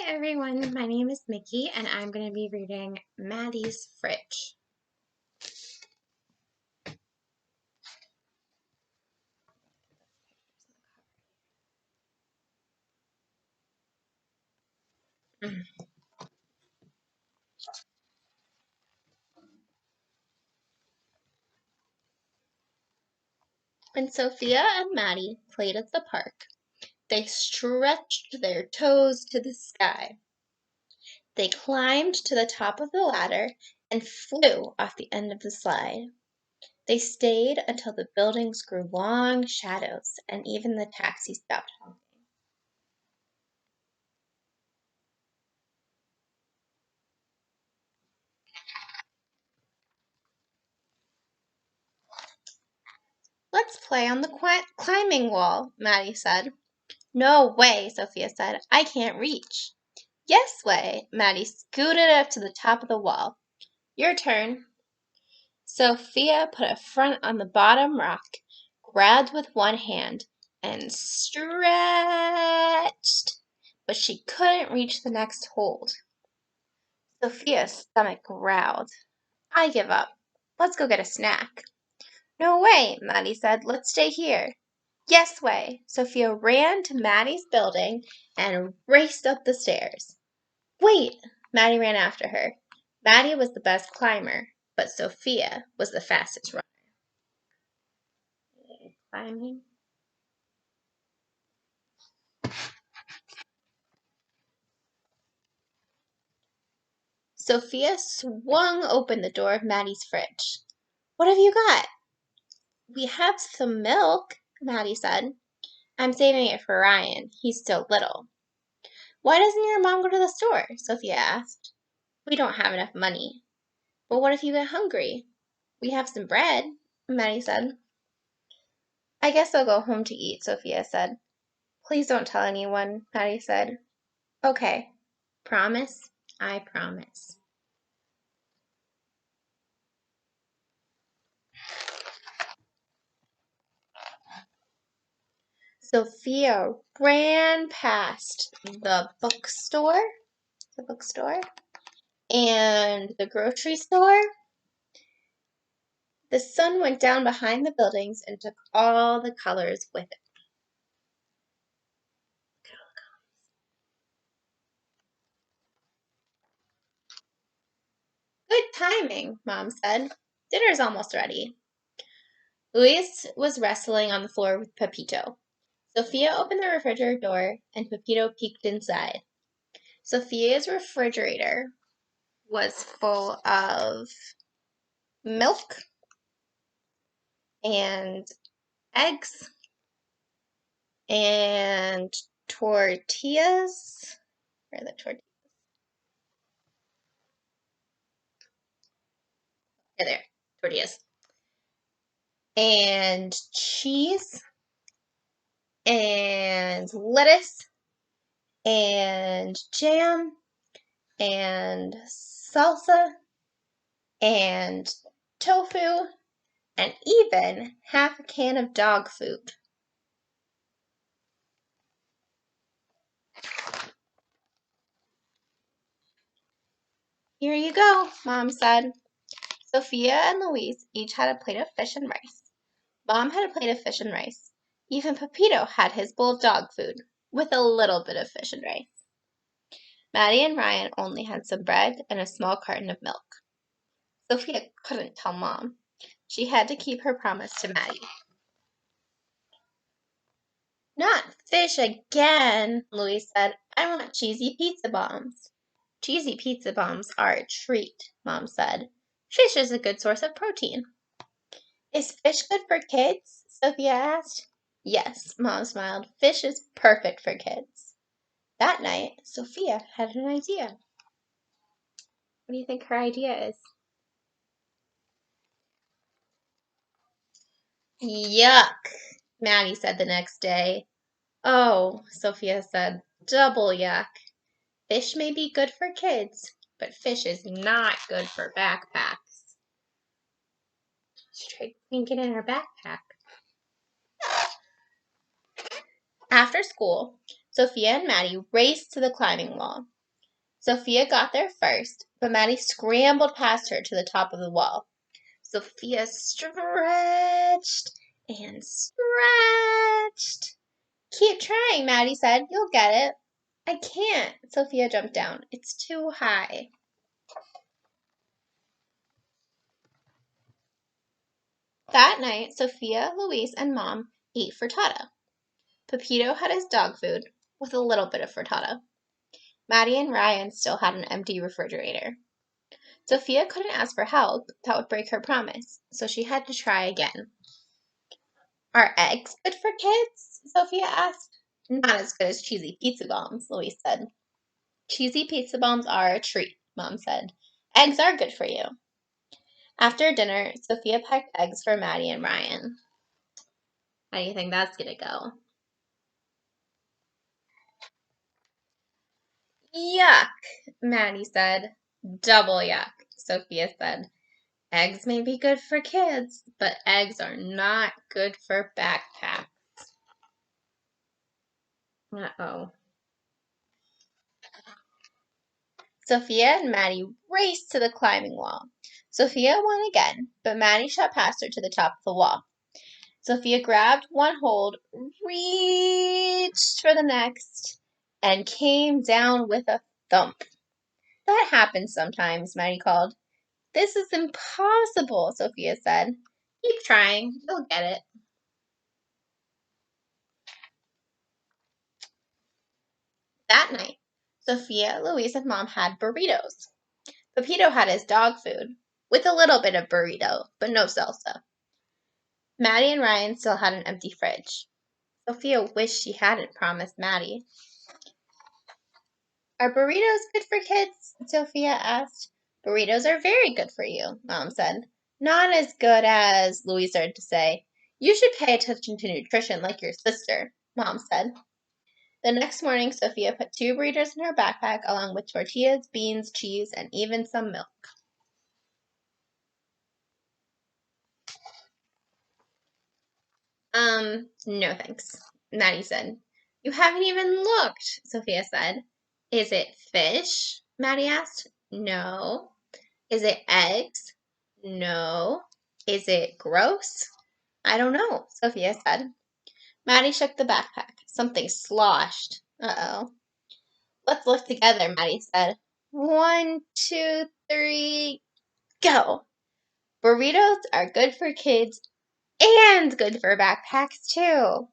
Hi everyone, my name is Miki and I'm going to be reading Maddi's Fridge. When Sofia and Maddi played at the park, they stretched their toes to the sky. They climbed to the top of the ladder and flew off the end of the slide. They stayed until the buildings grew long shadows and even the taxi stopped honking. Let's play on the climbing wall, Maddi said. No way, Sofia said. I can't reach. Yes way, Maddi scooted up to the top of the wall. Your turn. Sofia put a front on the bottom rock, grabbed with one hand, and stretched. But she couldn't reach the next hold. Sofia's stomach growled. I give up. Let's go get a snack. No way, Maddi said. Let's stay here. Yes way. Sofia ran to Maddi's building and raced up the stairs. Wait! Maddi ran after her. Maddi was the best climber, but Sofia was the fastest runner. Climbing. Sofia swung open the door of Maddi's fridge. What have you got? We have some milk, Maddi said. I'm saving it for Ryan. He's still little. Why doesn't your mom go to the store? Sofia asked. We don't have enough money. But what if you get hungry? We have some bread, Maddi said. I guess I'll go home to eat, Sofia said. Please don't tell anyone, Maddi said. Okay. Promise? I promise. Sofia ran past the bookstore, and the grocery store. The sun went down behind the buildings and took all the colors with it. Good timing, Mom said. Dinner's almost ready. Lois was wrestling on the floor with Pepito. Sofia opened the refrigerator door and Pepito peeked inside. Sofia's refrigerator was full of milk and eggs and tortillas. Where are the tortillas? There, tortillas. And cheese and lettuce and jam and salsa and tofu and even half a can of dog food. Here you go, Mom said. Sofia and Louise each had a plate of fish and rice. Mom had a plate of fish and rice. Even Pepito had his bowl of dog food, with a little bit of fish and rice. Maddi and Ryan only had some bread and a small carton of milk. Sofia couldn't tell Mom. She had to keep her promise to Maddi. Not fish again, Louise said. I want cheesy pizza bombs. Cheesy pizza bombs are a treat, Mom said. Fish is a good source of protein. Is fish good for kids? Sofia asked. Yes, Mom smiled. Fish is perfect for kids. That night, Sofia had an idea. What do you think her idea is? Yuck, Maddi said the next day. Oh, Sofia said, double yuck. Fish may be good for kids, but fish is not good for backpacks. Let's try thinking in her backpack. After school, Sofia and Maddi raced to the climbing wall. Sofia got there first, but Maddi scrambled past her to the top of the wall. Sofia stretched and stretched. Keep trying, Maddi said. You'll get it. I can't. Sofia jumped down. It's too high. That night, Sofia, Lois, and Mom ate frittata. Pepito had his dog food with a little bit of frittata. Maddi and Ryan still had an empty refrigerator. Sofia couldn't ask for help. That would break her promise, so she had to try again. Are eggs good for kids? Sofia asked. Not as good as cheesy pizza bombs, Lois said. Cheesy pizza bombs are a treat, Mom said. Eggs are good for you. After dinner, Sofia packed eggs for Maddi and Ryan. How do you think that's gonna go? Yuck, Maddi said. Double yuck, Sofia said. Eggs may be good for kids, but eggs are not good for backpacks. Uh-oh. Sofia and Maddi raced to the climbing wall. Sofia won again, but Maddi shot past her to the top of the wall. Sofia grabbed one hold, reached for the next, and came down with a thump. That happens sometimes, Maddi called. This is impossible, Sofia said. Keep trying. You'll get it. That night, Sofia, Louise, and Mom had burritos. Pepito had his dog food, with a little bit of burrito, but no salsa. Maddi and Ryan still had an empty fridge. Sofia wished she hadn't promised Maddi. Are burritos good for kids? Sofia asked. Burritos are very good for you, Mom said. Not as good as, Louise started to say. You should pay attention to nutrition like your sister, Mom said. The next morning, Sofia put 2 burritos in her backpack along with tortillas, beans, cheese, and even some milk. No thanks, Maddi said. You haven't even looked, Sofia said. Is it fish? Maddi asked. No. Is it eggs? No. Is it gross? I don't know, Sofia said. Maddi shook the backpack. Something sloshed. Uh-oh. Let's look together, Maddi said. 1, 2, 3, go! Burritos are good for kids and good for backpacks, too.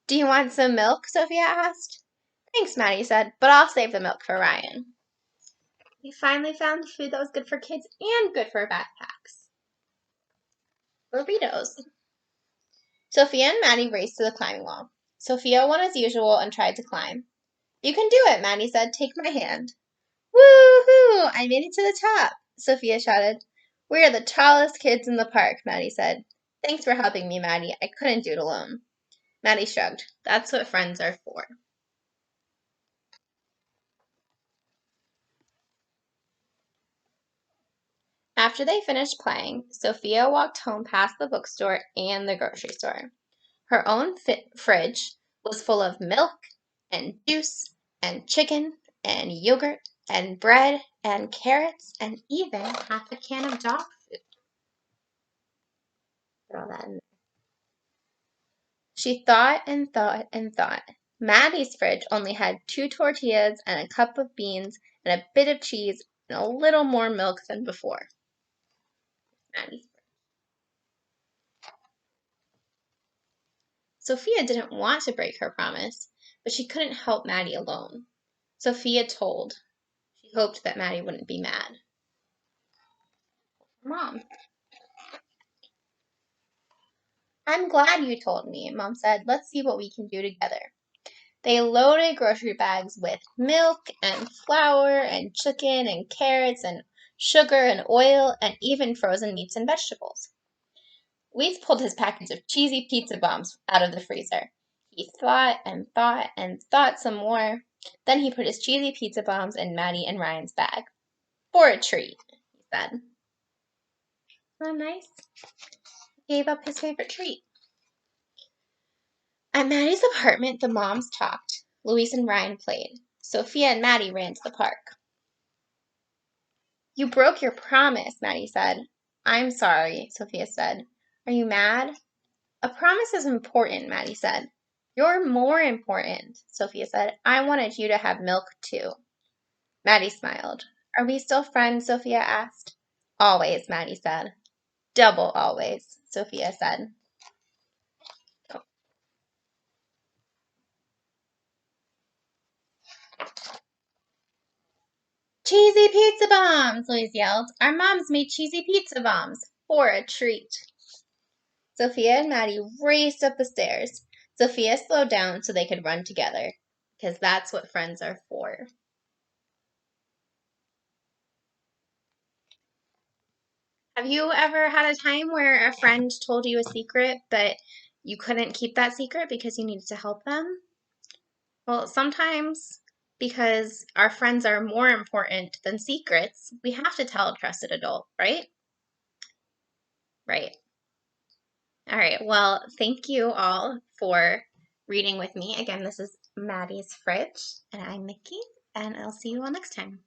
Do you want some milk? Sofia asked. Thanks, Maddi said, but I'll save the milk for Ryan. We finally found the food that was good for kids and good for backpacks. Burritos. Sofia and Maddi raced to the climbing wall. Sofia won as usual and tried to climb. You can do it, Maddi said. Take my hand. Woo-hoo! I made it to the top, Sofia shouted. We are the tallest kids in the park, Maddi said. Thanks for helping me, Maddi. I couldn't do it alone. Maddi shrugged. That's what friends are for. After they finished playing, Sofia walked home past the bookstore and the grocery store. Her own fridge was full of milk and juice and chicken and yogurt and bread and carrots and even half a can of dog food. Put all that in there. She thought and thought and thought. Maddi's fridge only had 2 tortillas and a cup of beans and a bit of cheese and a little more milk than before. Maddi's Sofia didn't want to break her promise, but she couldn't help Maddi alone. Sofia told. She hoped that Maddi wouldn't be mad. Mom. I'm glad you told me, Mom said. Let's see what we can do together. They loaded grocery bags with milk and flour and chicken and carrots and sugar and oil and even frozen meats and vegetables. Weeds pulled his package of cheesy pizza bombs out of the freezer. He thought and thought and thought some more. Then he put his cheesy pizza bombs in Maddi and Ryan's bag. For a treat, he said. Oh, nice. He gave up his favorite treat. At Maddi's apartment, the moms talked. Lois and Ryan played. Sofia and Maddi ran to the park. You broke your promise, Maddi said. I'm sorry, Sofia said. Are you mad? A promise is important, Maddi said. You're more important, Sofia said. I wanted you to have milk too. Maddi smiled. Are we still friends? Sofia asked. Always, Maddi said. Double always, Sofia said. Cheesy pizza bombs, Lois yelled. Our moms made cheesy pizza bombs for a treat. Sofia and Maddi raced up the stairs. Sofia slowed down so they could run together, because that's what friends are for. Have you ever had a time where a friend told you a secret, but you couldn't keep that secret because you needed to help them? Well, sometimes because our friends are more important than secrets, we have to tell a trusted adult, right? Right. All right. Well, thank you all for reading with me. Again, this is Maddi's Fridge, and I'm Miki, and I'll see you all next time.